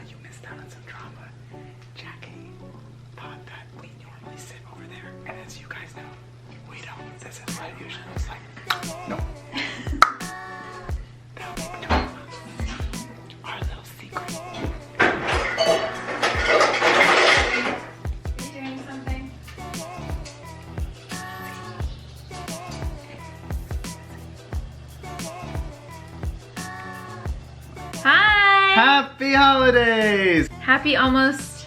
you missed out on some drama. Jackie thought that we normally sit over there, and as you guys know, we don't. This is what it usually looks like. No. That'll be between us. Our little secret. Are you doing something? Hi! Happy holidays! Happy almost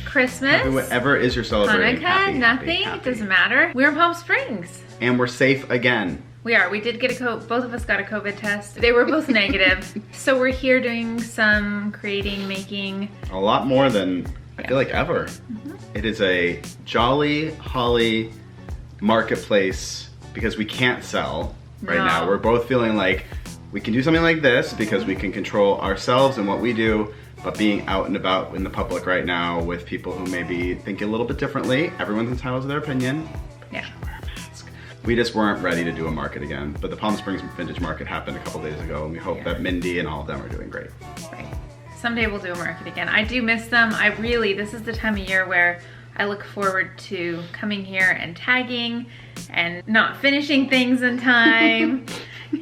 Christmas. Happy whatever is your celebrating. Hanukkah, Happy, nothing. happy. It doesn't matter. We're in Palm Springs. And we're safe again. We are. We did get both of us got a COVID test. They were both negative. So we're here doing some creating, making. A lot more than I feel like ever. It is a jolly holly marketplace because we can't sell right now. We're both feeling like we can do something like this because we can control ourselves and what we do, but being out and about in the public right now with people who maybe think a little bit differently, everyone's entitled to their opinion. Yeah. Wear a mask. We just weren't ready to do a market again, but the Palm Springs Vintage Market happened a couple days ago, and we hope that Mindy and all of them are doing great. Right. Someday we'll do a market again. I do miss them. This is the time of year where I look forward to coming here and tagging and not finishing things in time.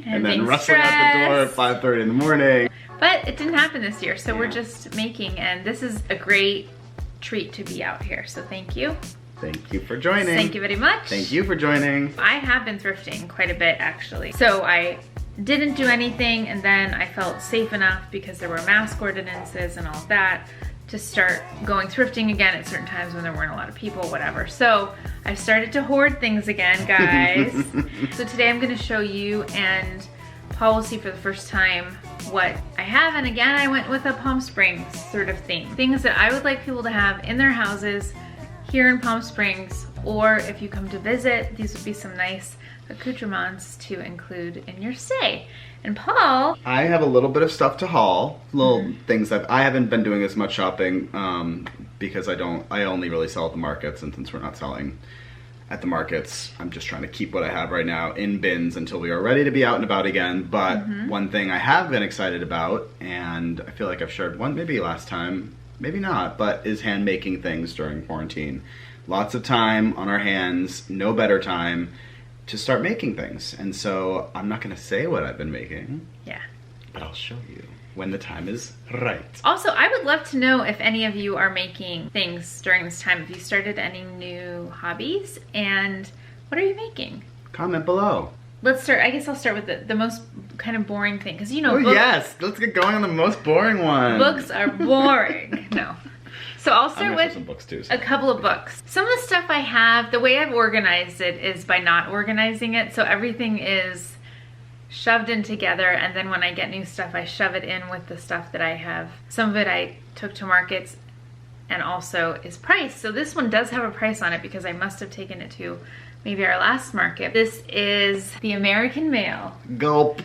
And then rustling out the door at 5:30 in the morning. But it didn't happen this year, so we're just making, and this is a great treat to be out here, so thank you. Thank you for joining. Thank you very much. Thank you for joining. I have been thrifting quite a bit, actually. So I didn't do anything, and then I felt safe enough because there were mask ordinances and all of that to start going thrifting again at certain times when there weren't a lot of people, whatever. So I started to hoard things again, guys. So today I'm gonna show you, and Paul will see for the first time what I have. And again, I went with a Palm Springs sort of theme. Things that I would like people to have in their houses here in Palm Springs, or if you come to visit, these would be some nice accoutrements to include in your stay. And Paul, I have a little bit of stuff to haul, little things that I haven't been doing as much shopping because I only really sell at the markets, and since we're not selling at the markets, I'm just trying to keep what I have right now in bins until we are ready to be out and about again. But one thing I have been excited about, and I feel like I've shared one maybe last time, maybe not, but is hand making things during quarantine. Lots of time on our hands, no better time to start making things. And so I'm not gonna say what I've been making. yeah. But I'll show you when the time is right. Also, I would love to know if any of you are making things during this time, if you started any new hobbies, and what are you making? Comment below. Let's start, I guess I'll start with the most kind of boring thing, because you know, Oh yes, let's get going on the most boring one. books are boring. No. So I'll start with some books too. a couple of books. Some of the stuff I have, the way I've organized it is by not organizing it. So everything is shoved in together, and then when I get new stuff, I shove it in with the stuff that I have. Some of it I took to markets and also is priced. So this one does have a price on it because I must have taken it to maybe our last market. This is The American Male. Gulp.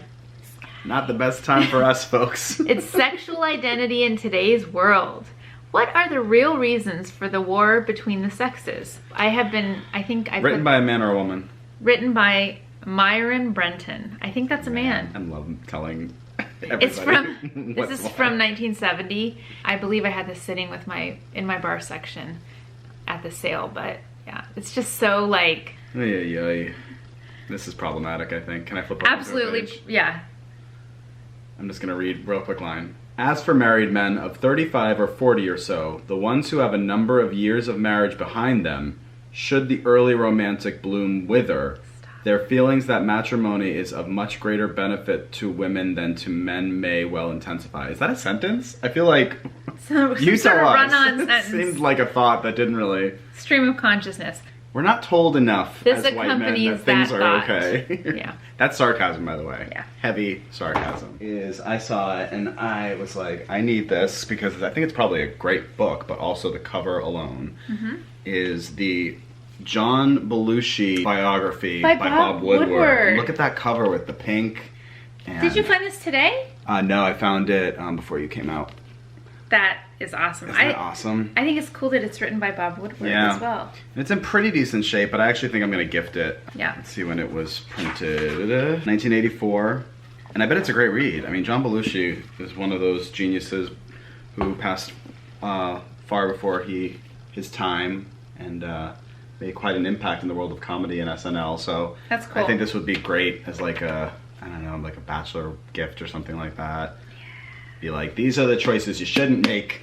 Not the best time for us, folks. It's Sexual Identity in Today's World. What are the real reasons for the war between the sexes? Written by a man or a woman? Written by Myron Brenton. I think that's a man. I love telling everybody. This is from 1970. I believe I had this sitting with in my bar section at the sale, but yeah, it's just so like. This is problematic, I think. Can I flip over absolutely, to a page? Yeah. I'm just gonna read a real quick line. As for married men of 35 or 40 or so, the ones who have a number of years of marriage behind them, should the early romantic bloom wither, their feelings that matrimony is of much greater benefit to women than to men may well intensify. Is that a sentence? I feel like you sort of tell us. run-on It sentence. seemed like a thought that didn't really. Stream of consciousness. We're not told enough This as white men accompanies that things that are thought. okay. Yeah. That's sarcasm, by the way. Yeah. Heavy sarcasm. I saw it and I was like, I need this because I think it's probably a great book, but also the cover alone is the John Belushi biography by Bob Woodward. Look at that cover with the pink. And Did you find this today? No, I found it before you came out. That is awesome. Isn't that awesome? I think it's cool that it's written by Bob Woodward as well. It's in pretty decent shape, but I actually think I'm going to gift it. Yeah. Let's see when it was printed. 1984. And I bet it's a great read. I mean, John Belushi is one of those geniuses who passed far before his time, and made quite an impact in the world of comedy and SNL. So that's cool. I think this would be great as like a, I don't know, like a bachelor gift or something like that. Be like, these are the choices you shouldn't make,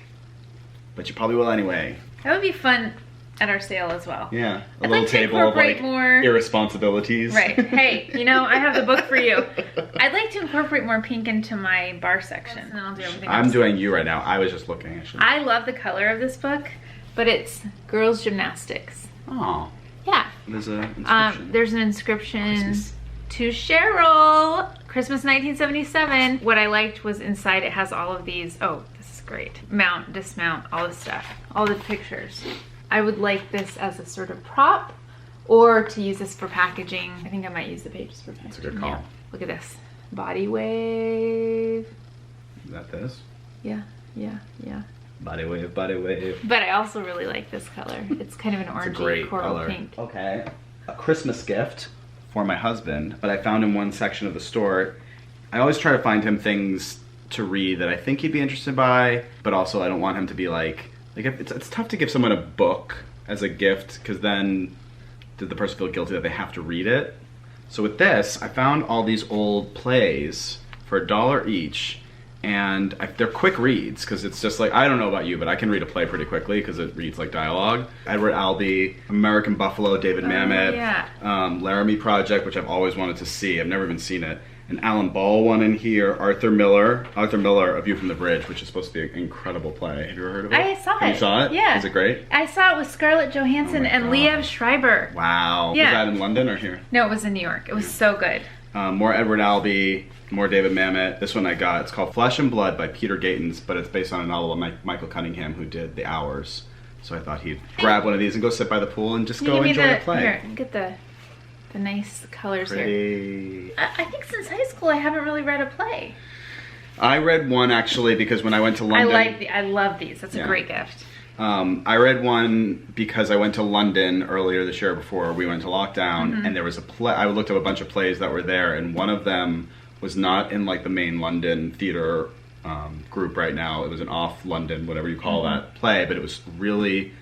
but you probably will anyway. That would be fun at our sale as well. Yeah, I'd little like table of like more irresponsibilities. Right. Hey, you know, I have the book for you. I'd like to incorporate more pink into my bar section, and then I'll do everything else. I'm doing you right now. I was just looking. I love the color of this book, but it's girls' gymnastics. Oh. Yeah. There's an inscription. There's an inscription Christmas. To Cheryl, Christmas 1977. What I liked was inside it has all of these. Oh, this is great. Mount, dismount, all this stuff, all the pictures. I would like this as a sort of prop, or to use this for packaging. I think I might use the pages for packaging. That's a good call. Yeah. Look at this. Body wave. Is that this? Yeah. Body wave, body wave. But I also really like this color. It's kind of an orangey coral color. pink. Okay. A Christmas gift for my husband, but I found in one section of the store. I always try to find him things to read that I think he'd be interested by, but also I don't want him to be like if it's tough to give someone a book as a gift, because then did the person feel guilty that they have to read it. So with this, I found all these old plays for $1 each, and they're quick reads, because it's just like, I don't know about you, but I can read a play pretty quickly because it reads like dialogue. Edward Albee, American Buffalo, David Mamet, yeah. Laramie Project, which I've always wanted to see. I've never even seen it. An Alan Ball one in here, Arthur Miller, A View from the Bridge, which is supposed to be an incredible play. Have you ever heard of it? I saw it. You saw it? Yeah. Is it great? I saw it with Scarlett Johansson and Liev Schreiber. Wow. Yeah. Was that in London or here? No, it was in New York. It was so good. More Edward Albee, more David Mamet. This one I got. It's called Flesh and Blood by Peter Gatens, but it's based on a novel of Michael Cunningham, who did The Hours. So I thought he'd grab one of these and go sit by the pool and just go enjoy a play. Here, get the nice colors Pretty. here. I think since high school I haven't really read a play. I read one actually because when I went to London. I love these. That's a great gift. I read one because I went to London earlier this year before we went to lockdown, and there was a play. I looked up a bunch of plays that were there, and one of them was not in like the main London theater group right now. It was an off London, whatever you call that play, but it was really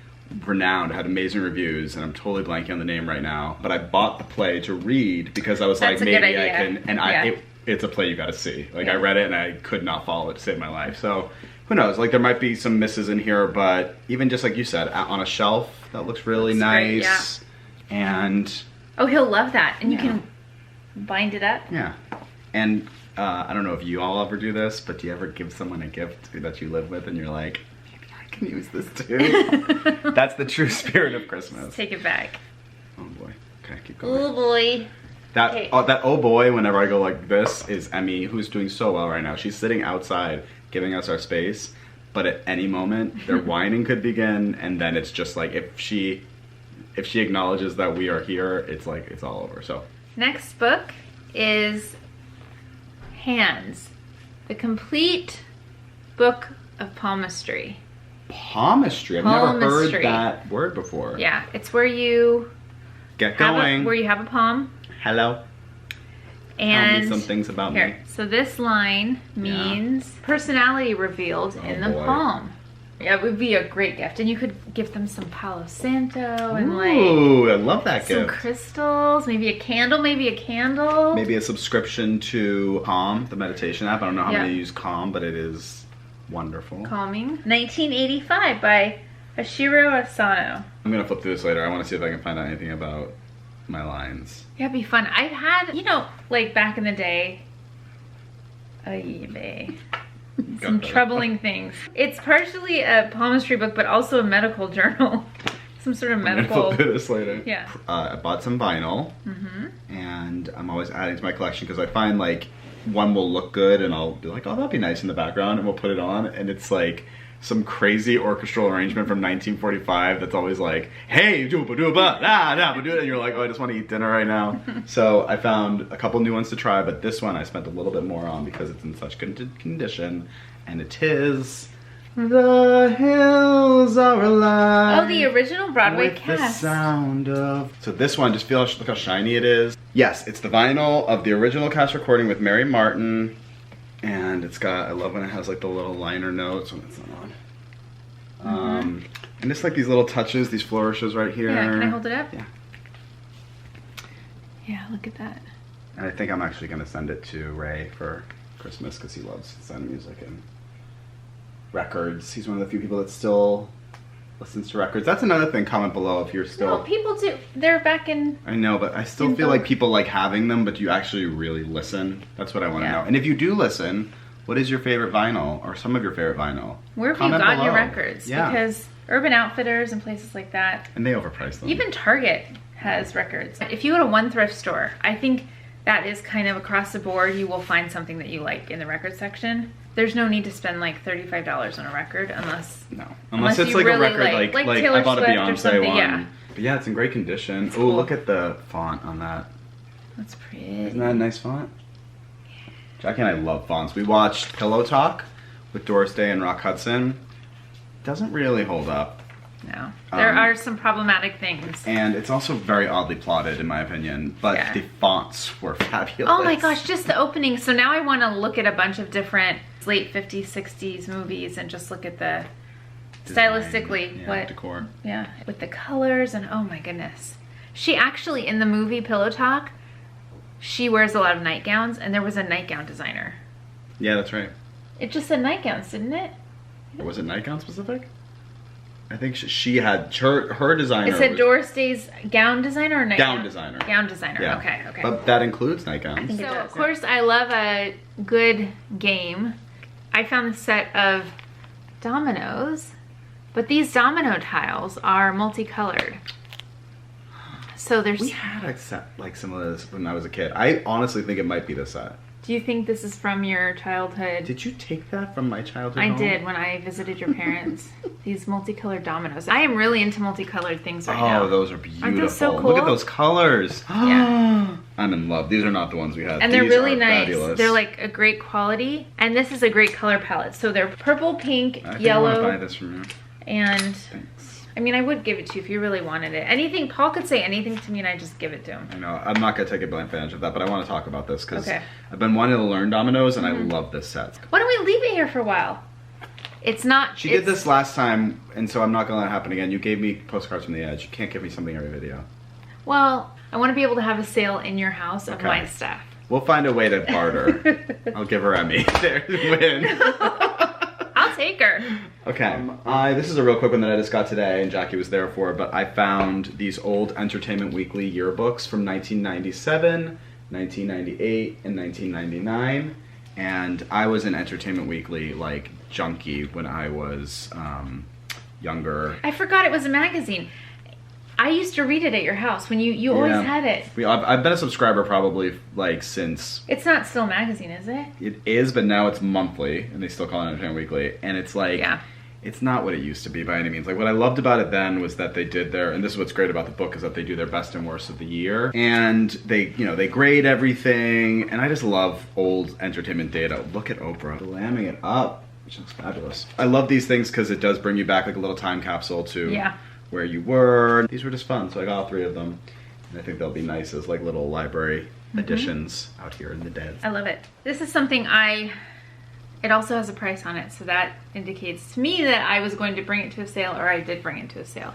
renowned. It had amazing reviews, and I'm totally blanking on the name right now. But I bought the play to read because I was like, maybe I can. And it's a play you got to see. Like I read it and I could not follow it to save my life. So who knows? Like there might be some misses in here, but even just like you said, on a shelf that looks really nice. Great, and he'll love that, and you can bind it up. Yeah, and I don't know if you all ever do this, but do you ever give someone a gift that you live with, and you're like, can use this too? That's the true spirit of Christmas. Let's take it back. Oh boy. Okay, keep going. Oh boy. That oh boy, whenever I go like this, is Emmy, who's doing so well right now. She's sitting outside giving us our space, but at any moment their whining could begin, and then it's just like if she acknowledges that we are here, it's like it's all over. So next book is Hands, the complete book of palmistry. Palmistry? I've never heard that word before. Yeah, it's where you get going. Where you have a palm. Hello. And tell me some things about me. So this line means personality revealed in the palm. Yeah, it would be a great gift, and you could give them some Palo Santo and I love that some gift. Crystals, maybe a candle, maybe a subscription to Calm, the meditation app. I don't know how many use Calm, but it is wonderful. Calming. 1985 by Ashiro Asano. I'm gonna flip through this later. I want to see if I can find out anything about my lines. Yeah, it'd be fun. I've had, like back in the day, some troubling things. It's partially a palmistry book, but also a medical journal. Some sort of medical. I'm gonna flip through this later. Yeah. I bought some vinyl, and I'm always adding to my collection because I find like one will look good, and I'll be like, oh, that'd be nice in the background, and we'll put it on, and it's like some crazy orchestral arrangement from 1945 that's always like, hey, and you're like, oh, I just want to eat dinner right now. So I found a couple new ones to try, but this one I spent a little bit more on because it's in such good condition, and it is The Hills Are Alive. Oh, the original Broadway with cast. The sound of. So this one, just look how shiny it is. Yes, it's the vinyl of the original cast recording with Mary Martin. And it's got, I love when it has like the little liner notes when it's on. And just like these little touches, these flourishes right here. Yeah, can I hold it up? Yeah. Yeah, look at that. And I think I'm actually going to send it to Ray for Christmas because he loves Zen music and records. He's one of the few people that still listens to records. That's another thing. Comment below if you're still... No, people do. They're back in... I know, but I still feel like people like having them, but do you actually really listen? That's what I want to know. And if you do listen, what is your favorite vinyl or some of your favorite vinyl? Where have you got your records? Yeah. Because Urban Outfitters and places like that... And they overprice them. Even Target has records. If you go to one thrift store, I think that is kind of across the board, you will find something that you like in the record section. There's no need to spend like $35 on a record unless... No. Unless it's like really a record like Taylor I bought a Swift or Beyonce something, one. yeah. But yeah, it's in great condition. Ooh, cool. Look at the font on that. That's pretty. Isn't that a nice font? Jackie and I love fonts. We watched Pillow Talk with Doris Day and Rock Hudson. Doesn't really hold up. No. There are some problematic things. And it's also very oddly plotted in my opinion, but the fonts were fabulous. Oh my gosh, just the opening. So now I want to look at a bunch of different late 50s, 60s movies and just look at the Design, stylistically what decor. Yeah, with the colors and oh my goodness. She actually in the movie Pillow Talk, she wears a lot of nightgowns and there was a nightgown designer. Yeah, that's right. It just said nightgowns, didn't it? Was it nightgown specific? I think she had her designer. It said Doris Day's gown designer or nightgown? Gown designer. Gown designer. Yeah. Okay, okay. But that includes nightgowns. So of course I love a good game. I found a set of dominoes, but these domino tiles are multicolored. So there's... We had a set like similar to this when I was a kid. I honestly think it might be the set. Do you think this is from your childhood? Did you take that from my childhood I home? did when I visited your parents. These multicolored dominoes. I am really into multicolored things right now. Oh, those are beautiful. Aren't those so cool? Look at those colors. Yeah. I'm in love. These are not the ones we had. And they're These really are nice. Fabulous. They're like a great quality. And this is a great color palette. So they're purple, pink, I yellow. I want to buy this from you. And Thanks. I mean, I would give it to you if you really wanted it. Anything, Paul could say anything to me and I just give it to him. I know. I'm not going to take advantage of that, but I want to talk about this because Okay. I've been wanting to learn dominoes and I love this set. Why don't we leave it here for a while? It's not... She did this last time, and so I'm not going to let it happen again. You gave me postcards from the edge. You can't give me something every video. Well, I want to be able to have a sale in your house of my stuff. We'll find a way to barter. I'll give her Emmy. There's win. I'll take her. Okay, this is a real quick one that I just got today, and Jackie was there for, but I found these old Entertainment Weekly yearbooks from 1997, 1998, and 1999, and I was an Entertainment Weekly, like, junkie when I was younger. I forgot it was a magazine. I used to read it at your house when you always had it. I've been a subscriber probably, like, since... It's not still a magazine, is it? It is, but now it's monthly, and they still call it Entertainment Weekly, and it's like... Yeah. It's not what it used to be by any means. Like, what I loved about it then was that they did their, and this is what's great about the book, is that they do their best and worst of the year. And they, you know, they grade everything, and I just love old entertainment data. Look at Oprah lamming it up, which looks fabulous. I love these things because it does bring you back like a little time capsule to where you were. These were just fun, so I got all 3 of them. And I think they'll be nice as like little library additions out here in the dead. I love it. This is something it also has a price on it, so that indicates to me that I was going to bring it to a sale, or I did bring it to a sale.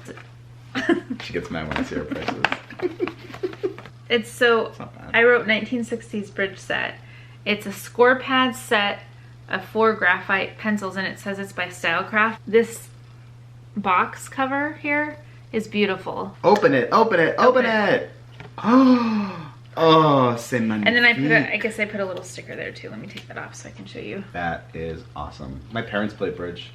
She gets mad when I see her prices. It's not bad. I wrote 1960s bridge set. It's a score pad set of 4 graphite pencils, and it says it's by Stylecraft. This box cover here is beautiful. Open it, open it, open it! Oh, c'est magnifique. And then I guess I put a little sticker there too. Let me take that off so I can show you. That is awesome. My parents play bridge.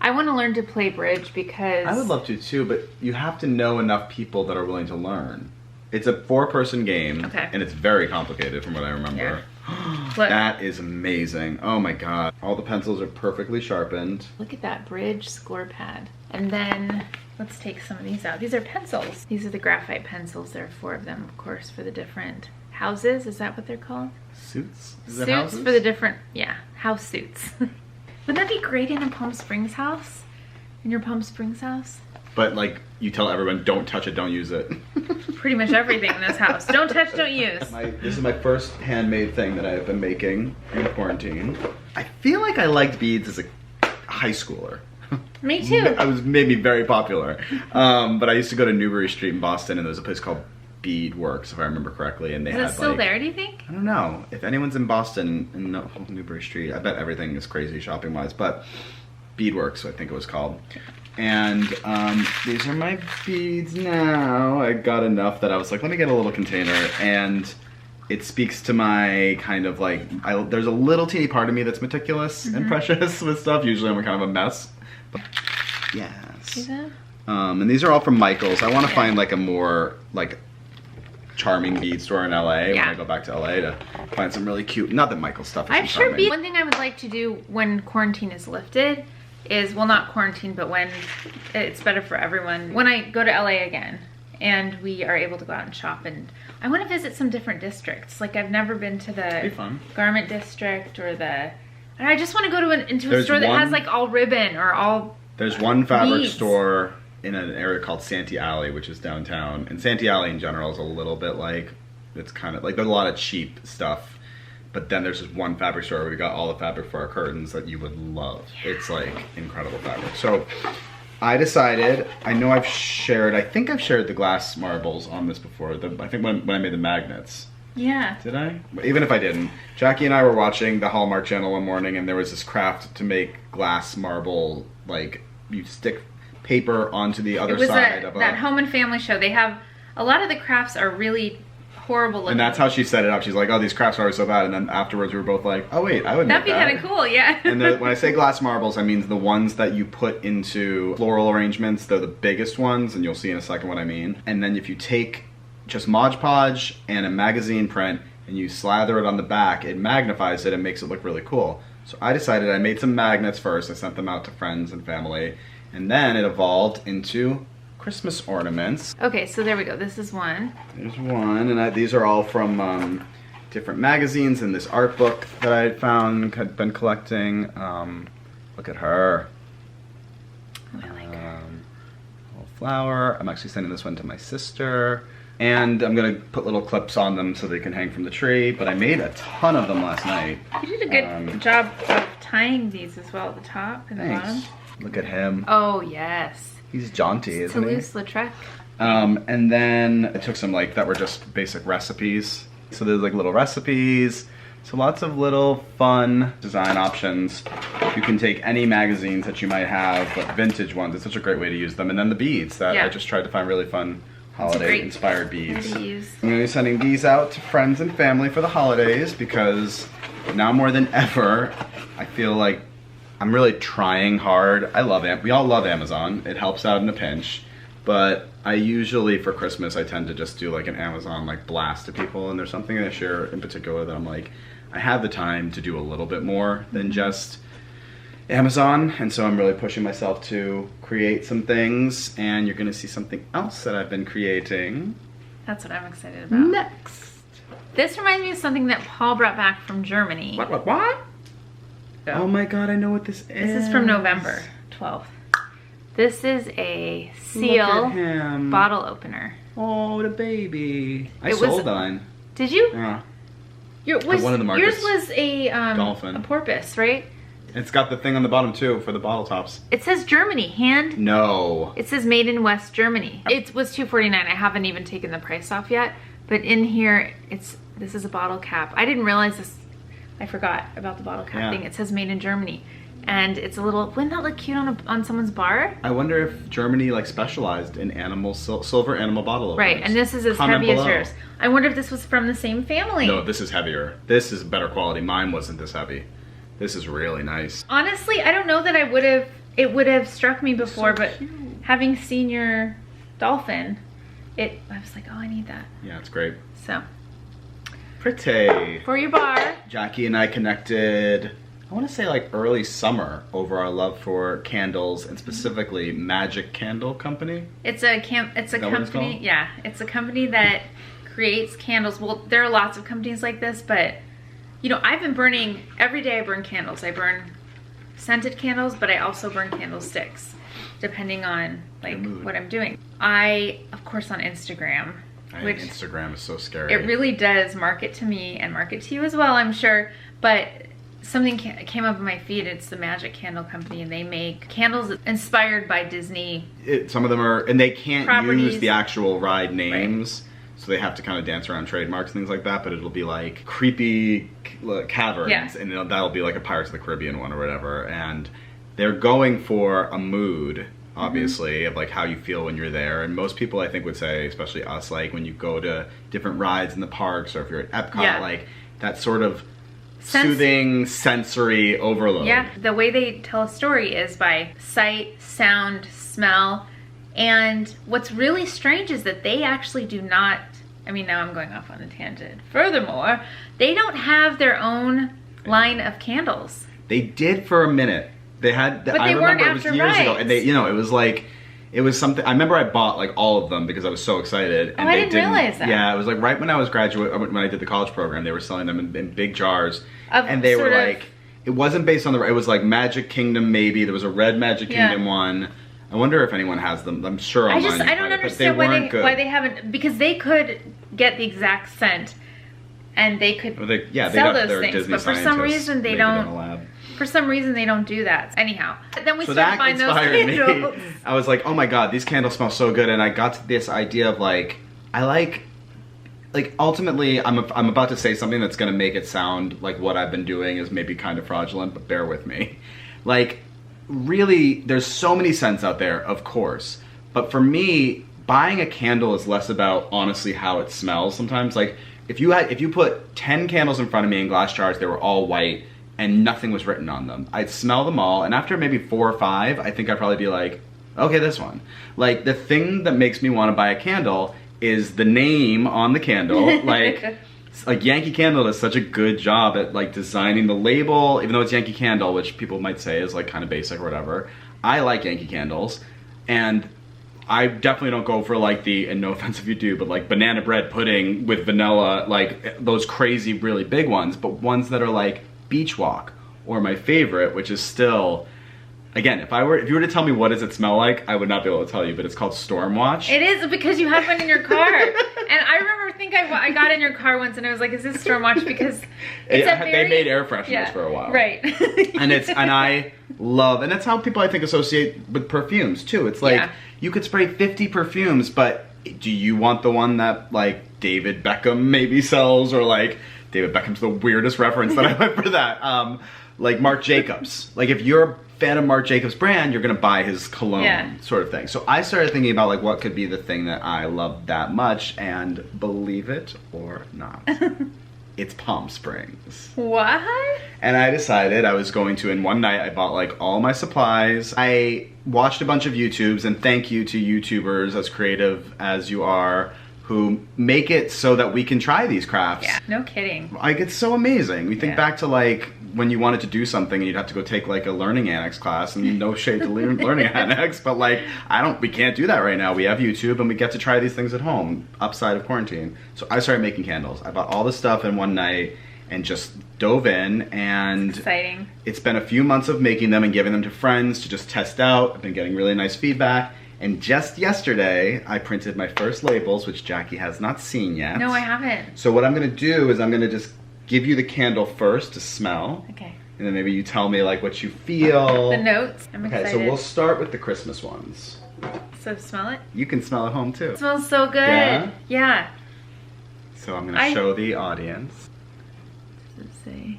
I want to learn to play bridge because... I would love to too, but you have to know enough people that are willing to learn. It's a 4-person game, and it's very complicated from what I remember. Yeah. That is amazing. Oh my god. All the pencils are perfectly sharpened. Look at that bridge score pad. And then let's take some of these out. These are pencils. These are the graphite pencils. There are 4 of them, of course, for the different houses. Is that what they're called? Suits? Is Suits it houses? for the different, house suits. Wouldn't that be great in a Palm Springs house? In your Palm Springs house? But like, you tell everyone, don't touch it, don't use it. Pretty much everything in this house. Don't touch, don't use. This is my first handmade thing that I have been making in quarantine. I feel like I liked beads as a high schooler. Me too. I was made me very popular. But I used to go to Newbury Street in Boston, and there's a place called Bead Works, if I remember correctly, and they had Is it still like, there, do you think? I don't know. If anyone's in Boston and Newbury Street, I bet everything is crazy shopping wise, but Bead Works, I think it was called. And these are my beads now. I got enough that I was like, let me get a little container, and it speaks to my kind of like, there's a little teeny part of me that's meticulous and precious with stuff. Usually I'm kind of a mess. But yes. See that? And these are all from Michael's. I want to find like a more like charming bead store in LA when I go back to LA to find some really cute, not that Michael's stuff isn't charming. One thing I would like to do when quarantine is lifted is, well, not quarantine, but when it's better for everyone, when I go to LA again and we are able to go out and shop, and I want to visit some different districts. Like, I've never been to the garment district or I just want to go into a store that has like all ribbon or all There's one fabric store in an area called Santee Alley, which is downtown, and Santee Alley in general is a little bit like, it's kind of like, there's a lot of cheap stuff. But then there's this one fabric store where we got all the fabric for our curtains that you would love. It's like incredible fabric. So I decided, I know I think I've shared the glass marbles on this before. I think when I made the magnets. Yeah. Did I? Even if I didn't. Jackie and I were watching the Hallmark Channel one morning, and there was this craft to make glass marble, like you stick paper onto the other side of that Home and Family show. They have, a lot of the crafts are really horrible looking. And that's how she set it up. She's like, oh, these crafts are so bad. And then afterwards we were both like, oh wait, I would make that. That'd be kind of cool, yeah. And when I say glass marbles, I mean the ones that you put into floral arrangements. They're the biggest ones, and you'll see in a second what I mean. And then if you take just Mod Podge and a magazine print and you slather it on the back, it magnifies it and makes it look really cool. So I decided, I made some magnets first. I sent them out to friends and family. And then it evolved into Christmas ornaments. Okay, so there we go. This is one. There's one, and these are all from different magazines and this art book that I had been collecting. Look at her. Oh, I like her. Little flower. I'm actually sending this one to my sister. And I'm gonna put little clips on them so they can hang from the tree, but I made a ton of them last night. You did a good job of tying these as well at the top and the bottom. Look at him. Oh, yes. He's jaunty, isn't he? Toulouse-Lautrec. And then I took some that were just basic recipes. So there's like little recipes. So lots of little fun design options. You can take any magazines that you might have, but vintage ones. It's such a great way to use them. And then the beads that I just tried to find really fun holiday inspired beads. I'm going to be sending these out to friends and family for the holidays, because now more than ever, I feel like I'm really trying hard. We all love Amazon. It helps out in a pinch. But I usually, for Christmas, I tend to just do like an Amazon like blast to people. And there's something I share in particular that I'm like, I have the time to do a little bit more than just Amazon. And so I'm really pushing myself to create some things. And you're going to see something else that I've been creating. That's what I'm excited about. Next. This reminds me of something that Paul brought back from Germany. What? Oh my god, I know what this is. This is from November 12th. This is a seal bottle opener. Oh, the baby. I sold mine. Did you? Yeah. One of the markets. Yours was a dolphin. A porpoise, right? It's got the thing on the bottom too for the bottle tops. It says Germany, hand. No. It says made in West Germany. It was $2.49. I haven't even taken the price off yet, but in here this is a bottle cap. I didn't realize this. I forgot about the bottle cap thing. It says made in Germany. And it's a little, wouldn't that look cute on someone's bar? I wonder if Germany like specialized in silver animal bottle openers. Right, and this is as heavy as yours. I wonder if this was from the same family. No, this is heavier. This is better quality. Mine wasn't this heavy. This is really nice. Honestly, I don't know that it would have struck me before, but having seen your dolphin, I was like, oh, I need that. Yeah, it's great. So. Pretty. For your bar. Jackie and I connected, I want to say like early summer, over our love for candles, and specifically Magic Candle Company. It's a company. Yeah, it's a company that creates candles. Well, there are lots of companies like this, but you know, I've been burning every day. I burn candles. I burn scented candles, but I also burn candlesticks, depending on like mood. what I'm doing. I, of course, on Instagram, which Instagram is so scary. it really does market to me and market to you as well, I'm sure. But something came up in my feed. It's the Magic Candle Company, and they make candles inspired by Disney. Some of them are, and they can't properties. use the actual ride names. So they have to kind of dance around trademarks and things like that, but it'll be like creepy caverns, Yeah. and that'll be like a Pirates of the Caribbean one or whatever. And they're going for a mood, obviously, of like how you feel when you're there. And most people, I think, would say, especially us, like when you go to different rides in the parks or if you're at Epcot, Yeah. like that sort of soothing sensory overload. Yeah, the way they tell a story is by sight, sound, smell. And what's really strange is that they actually do not, I mean, now I'm going off on a tangent. Furthermore, they don't have their own line of candles. They did for a minute. They had, But I they weren't remember it was after years ago, rides. and they, you know, it was like, it was something, I remember I bought like all of them because I was so excited. And I they didn't realize that. Yeah, it was like right when I was when I did the college program, they were selling them in big jars. Of And they were sort of- like, it wasn't based on it was like Magic Kingdom maybe, there was a red Magic Yeah. Kingdom one. I wonder if anyone has them. I'm sure I online. just, you I can don't find it, but understand weren't good. why they haven't, because they could get the exact scent and they could Well, yeah, sell they'd have those their things, Disney but for some scientists reason they make it in a don't. lab. For some reason they don't do that. Anyhow, then we So started that buying those inspired me. candles. I was like, oh my god, these candles smell so good, and I got to this idea of like, I like ultimately, I'm about to say something that's gonna make it sound like what I've been doing is maybe kind of fraudulent, but bear with me. Like, really, there's so many scents out there, of course, but for me, buying a candle is less about honestly how it smells. Sometimes, like if you put 10 candles in front of me in glass jars, they were all white and nothing was written on them, I'd smell them all, and after maybe 4 or 5, I think I'd probably be like, okay, this one. Like, the thing that makes me want to buy a candle is the name on the candle. Like Yankee Candle does such a good job at like designing the label, even though it's Yankee Candle, which people might say is like kind of basic or whatever. I like Yankee Candles, and I definitely don't go for like and no offense if you do, but like banana bread pudding with vanilla, like those crazy really big ones, but ones that are like Beach Walk, or my favorite, which is still, again, if you were to tell me what does it smell like, I would not be able to tell you, but it's called Stormwatch. It is, because you had one in your car. And I remember, I got in your car once and I was like, is this Stormwatch? Because it's they made air fresheners for a while. Right. and I love, and that's how people I think associate with perfumes too. It's like, you could spray 50 perfumes, but do you want the one that like David Beckham maybe sells, or like, David Beckham's the weirdest reference that I went for that. Like Marc Jacobs. Like if you're a fan of Marc Jacobs brand, you're gonna buy his cologne sort of thing. So I started thinking about like what could be the thing that I love that much, and believe it or not, it's Palm Springs. What? And I decided I was going to, in one night I bought like all my supplies. I watched a bunch of YouTubes, and thank you to YouTubers as creative as you are, who make it so that we can try these crafts. Yeah, no kidding. Like, it's so amazing. We think back to like when you wanted to do something and you'd have to go take like a learning annex class, and no shade to learning annex, but like we can't do that right now. We have YouTube and we get to try these things at home, upside of quarantine. So I started making candles. I bought all the stuff in one night and just dove in, and Exciting. It's been a few months of making them and giving them to friends to just test out. I've been getting really nice feedback. And just yesterday, I printed my first labels, which Jackie has not seen yet. No, I haven't. So what I'm gonna do is I'm gonna just give you the candle first to smell. Okay. And then maybe you tell me like what you feel. The notes. I'm excited. Okay, so we'll start with the Christmas ones. So smell it. You can smell at home too. It smells so good. Yeah? Yeah. So I'm gonna show the audience. Let's see.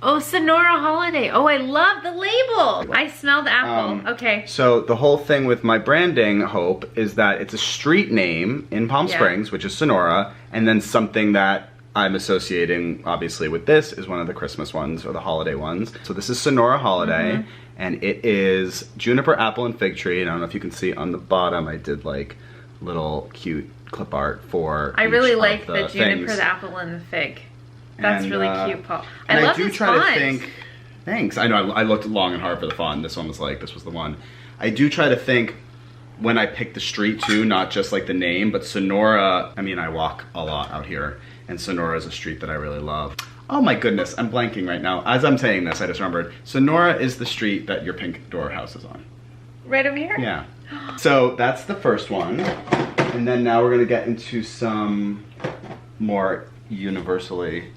Oh, Sonora Holiday. Oh, I love the label. I smelled apple. Okay. So the whole thing with my branding, Hope, is that it's a street name in Palm Springs, which is Sonora, and then something that I'm associating, obviously, with this is one of the Christmas ones, or the holiday ones. So this is Sonora Holiday, and it is juniper, apple, and fig tree. And I don't know if you can see on the bottom, I did like little cute clip art for I really each like of the juniper, things. the apple, and the fig. That's And, really cute, Paul. And I love do this try font. to think. Thanks. I know I looked long and hard for the font. This one was like, this was the one. I do try to think when I pick the street too, not just like the name, but Sonora. I mean, I walk a lot out here, and Sonora is a street that I really love. Oh my goodness, I'm blanking right now. As I'm saying this, I just remembered. Sonora is the street that your pink door house is on. Right over here? Yeah. So that's the first one. And then now we're gonna get into some more universally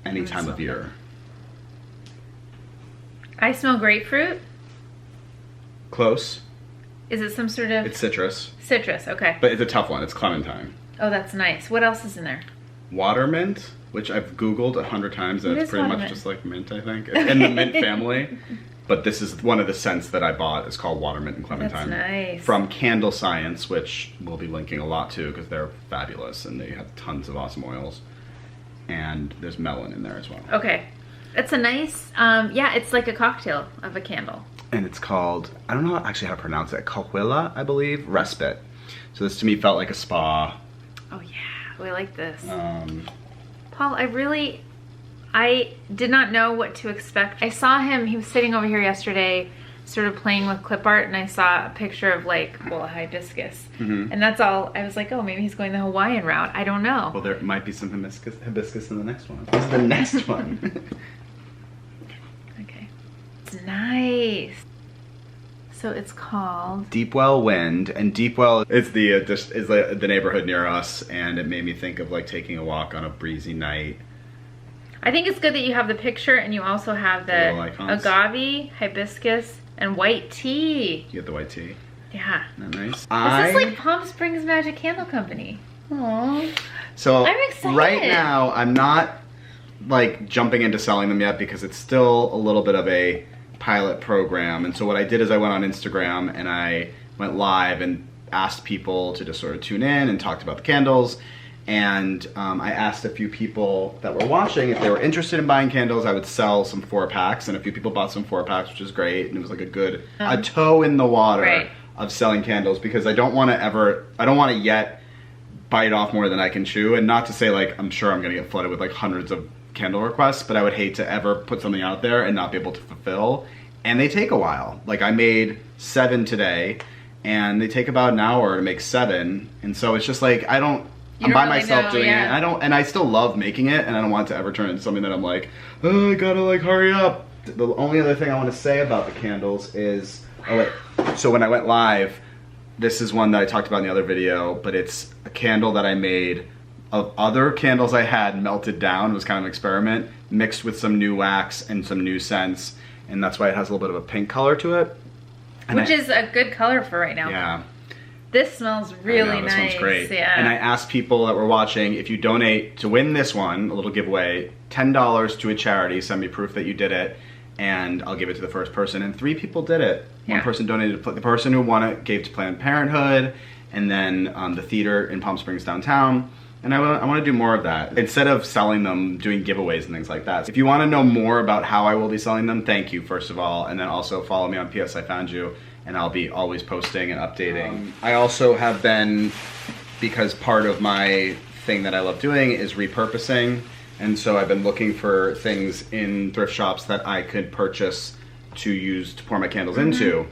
any time of year. I smell grapefruit. Close. Is it some sort of... It's citrus. Citrus, okay. But it's a tough one. It's clementine. Oh, that's nice. What else is in there? Water mint, which I've Googled 100 times, and What it's is pretty water much mint? just like mint, I think. It's in the mint family. But this is one of the scents that I bought. It's called Water Mint and Clementine. That's nice. From Candle Science, which we'll be linking a lot to because they're fabulous and they have tons of awesome oils. And there's melon in there as well. Okay. It's a nice, yeah, it's like a cocktail of a candle. And it's called, I don't know actually how to pronounce it, Coahuila, I believe, Respite. So this to me felt like a spa. Oh yeah, oh, I like this. Paul, I did not know what to expect. I saw him, he was sitting over here yesterday, sort of playing with clip art, and I saw a picture of like, well, a hibiscus. And that's all, I was like, oh, maybe he's going the Hawaiian route. I don't know. Well, there might be some hibiscus in the next one. This is the next one. Okay. It's nice. So it's called Deepwell Wind, and Deepwell is the neighborhood near us, and it made me think of like taking a walk on a breezy night. I think it's good that you have the picture and you also have the little icons. agave, hibiscus, and white tea. You get the white tea. Yeah. Isn't that nice? This is like Palm Springs Magic Candle Company. Aww. So I'm excited. right now, I'm not like jumping into selling them yet because it's still a little bit of a pilot program. And so what I did is I went on Instagram and I went live and asked people to just sort of tune in and talked about the candles. And I asked a few people that were watching if they were interested in buying candles. I would sell some 4-packs, and a few people bought some 4-packs, which is great. And it was like a toe in the water of selling candles, because I don't want to yet bite off more than I can chew. And not to say like I'm sure I'm gonna get flooded with like hundreds of candle requests, but I would hate to ever put something out there and not be able to fulfill. And they take a while. Like I made 7 today, and they take about an hour to make 7. And so it's just like I'm by myself doing it, and I still love making it, and I don't want it to ever turn into something that I'm like, oh, I gotta like hurry up. The only other thing I want to say about the candles is, so when I went live, this is one that I talked about in the other video, but it's a candle that I made of other candles I had melted down. It was kind of an experiment, mixed with some new wax and some new scents, and that's why it has a little bit of a pink color to it. And Which is a good color for right now. Yeah. This smells really nice. This one's great. Yeah. And I asked people that were watching, if you donate to win this one, a little giveaway, $10 to a charity, send me proof that you did it, and I'll give it to the first person. And 3 people did it. One person donated, the person who won it gave to Planned Parenthood, and then the theater in Palm Springs downtown. And I want to do more of that. Instead of selling them, doing giveaways and things like that. If you want to know more about how I will be selling them, thank you, first of all. And then also follow me on PS I Found You, and I'll be always posting and updating. I also have been, because part of my thing that I love doing is repurposing, and so I've been looking for things in thrift shops that I could purchase to use to pour my candles into.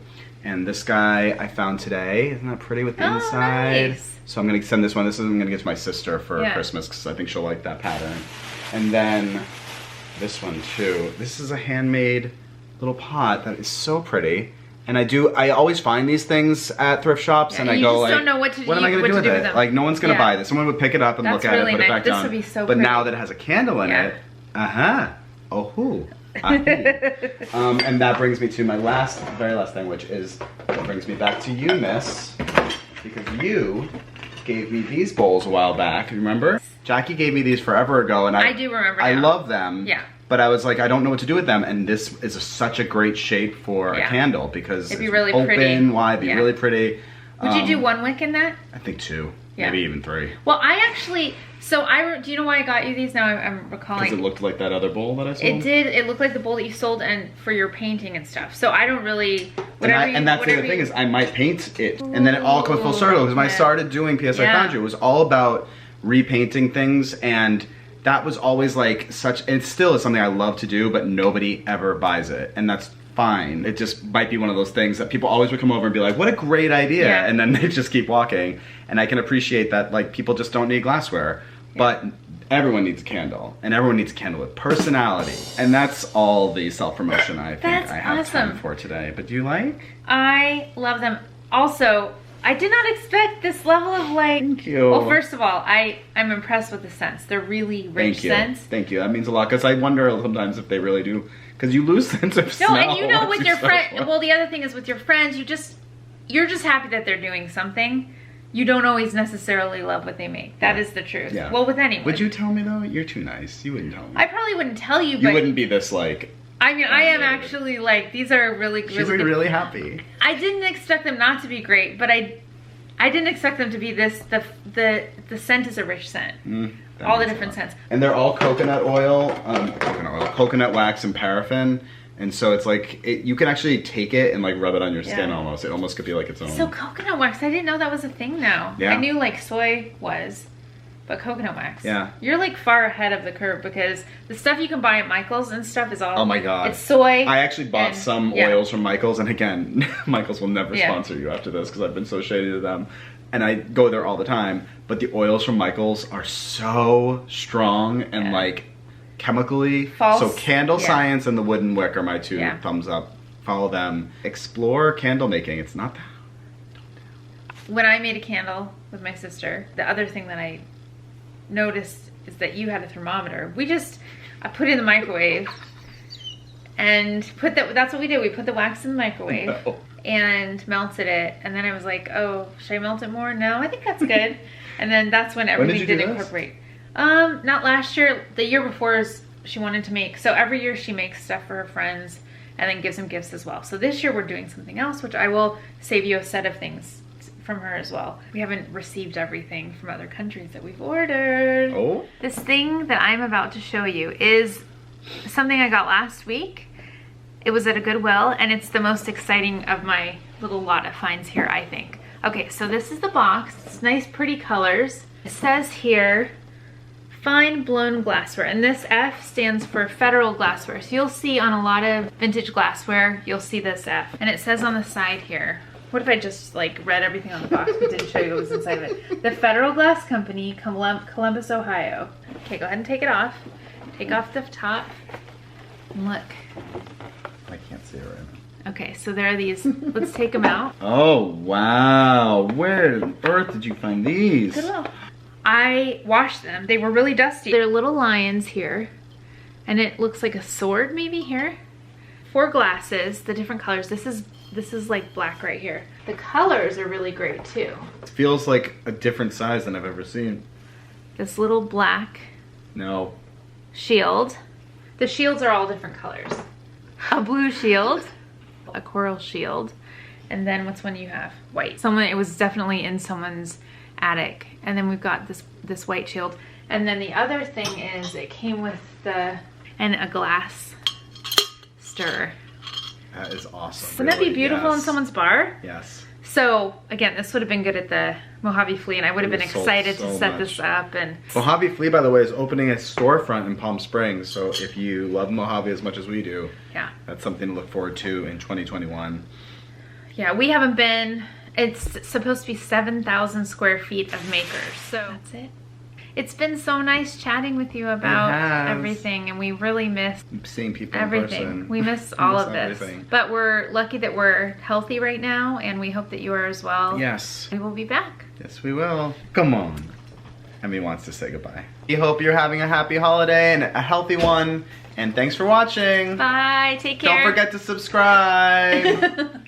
And this guy I found today, isn't that pretty with the inside? Nice. So I'm gonna send this one. This is I'm gonna give to my sister for Christmas, because I think she'll like that pattern. And then this one too. This is a handmade little pot that is so pretty. And I always find these things at thrift shops, and I go like, don't know what to what am I gonna do with it? Like no one's gonna buy this. Someone would pick it up and look at it, put it back down. This would be so but pretty. now that it has a candle in it, and that brings me to my very last thing, which is what brings me back to you, Miss, because you gave me these bowls a while back. You remember? Jackie gave me these forever ago, and I do remember. I love them. Yeah. But I was like, I don't know what to do with them, and this is such a great shape for a candle, because it'd be it's really open, pretty. wide, be really pretty. Would you do 1 wick in that? I think 2, maybe even 3. Well, I actually, do you know why I got you these? Now I'm recalling. Because it looked like that other bowl that I sold? It did. It looked like the bowl that you sold and for your painting and stuff. So I don't really, and that's the other thing is I might paint it, and then it all comes full circle, because when I started doing PS I Found You, it was all about repainting things, and that was always like and it still is something I love to do, but nobody ever buys it, and that's fine. It just might be one of those things that people always would come over and be like, what a great idea, and then they just keep walking, and I can appreciate that, like, people just don't need glassware. But everyone needs a candle, and everyone needs a candle with personality. And that's all the self-promotion I think I have time for today. But do you like? I love them. Also, I did not expect this level of like... Thank you. Well, first of all, I'm impressed with the scents. They're really rich scents. Thank you. That means a lot, because I wonder sometimes if they really do, because you lose sense of smell. No, and you know with your friends, well, the other thing is with your friends, you're just happy that they're doing something. You don't always necessarily love what they make. That is the truth. Yeah. Well, with anyone. Would you tell me though? You're too nice. You wouldn't tell me. I probably wouldn't tell you, but... You wouldn't be this like... I mean, I am actually like, these are really good. She's like really happy. I didn't expect them not to be great, but I didn't expect them to be this, the scent is a rich scent. All the different scents. And they're all coconut oil, coconut wax and paraffin. And so it's like, you can actually take it and like rub it on your skin almost. It almost could be like its own. So coconut wax, I didn't know that was a thing now. Yeah. I knew like soy was, but coconut wax. Yeah. You're like far ahead of the curve because the stuff you can buy at Michael's and stuff is all. Oh my God. It's soy. I actually bought some oils from Michael's, and again, Michael's will never sponsor you after this because I've been so shady to them. And I go there all the time, but the oils from Michael's are so strong and like chemically. False. So Candle Science and the Wooden Wick are my two thumbs up. Follow them. Explore candle making. It's not that. When I made a candle with my sister, the other thing that I noticed is that you had a thermometer. I put it in the microwave and that's what we did. We put the wax in the microwave and melted it. And then I was like, oh, should I melt it more? No, I think that's good. And then that's when everything did incorporate. Not last year, the year before she wanted to make, so every year she makes stuff for her friends and then gives them gifts as well. So this year we're doing something else, which I will save you a set of things from her as well. We haven't received everything from other countries that we've ordered. Oh. This thing that I'm about to show you is something I got last week. It was at a Goodwill, and it's the most exciting of my little lot of finds here, I think. Okay, so this is the box. It's nice, pretty colors. It says here, fine blown glassware, and this F stands for federal glassware. So you'll see on a lot of vintage glassware, you'll see this F. And it says on the side here, what if I just like read everything on the box but didn't show you what was inside of it? The Federal Glass Company, Columbus, Ohio. Okay, go ahead and take it off. Take off the top. And look. I can't see it right now. Okay, so there are these. Let's take them out. Oh, wow. Where on earth did you find these? Goodwill. I washed them. They were really dusty. They're little lions here. And it looks like a sword maybe here. 4 glasses, the different colors. This is like black right here. The colors are really great too. It feels like a different size than I've ever seen. This little black shield. The shields are all different colors. A blue shield, a coral shield, and then what's one you have? White. It was definitely in someone's attic. And then we've got this white shield. And then the other thing is it came with and a glass stir. That is awesome. Wouldn't that be beautiful in someone's bar? Yes. So again, this would have been good at the Mojave Flea, and I would have been excited to set this up. And Mojave Flea, by the way, is opening a storefront in Palm Springs. So if you love Mojave as much as we do, that's something to look forward to in 2021. Yeah, we haven't been. It's supposed to be 7,000 square feet of makers. So that's it. It's been so nice chatting with you about everything, and we really miss seeing people everything. In person. We miss all of this. But we're lucky that we're healthy right now, and we hope that you are as well. Yes. We will be back. Yes, we will. Come on. Emmy wants to say goodbye. We hope you're having a happy holiday and a healthy one, and thanks for watching. Bye. Take care. Don't forget to subscribe.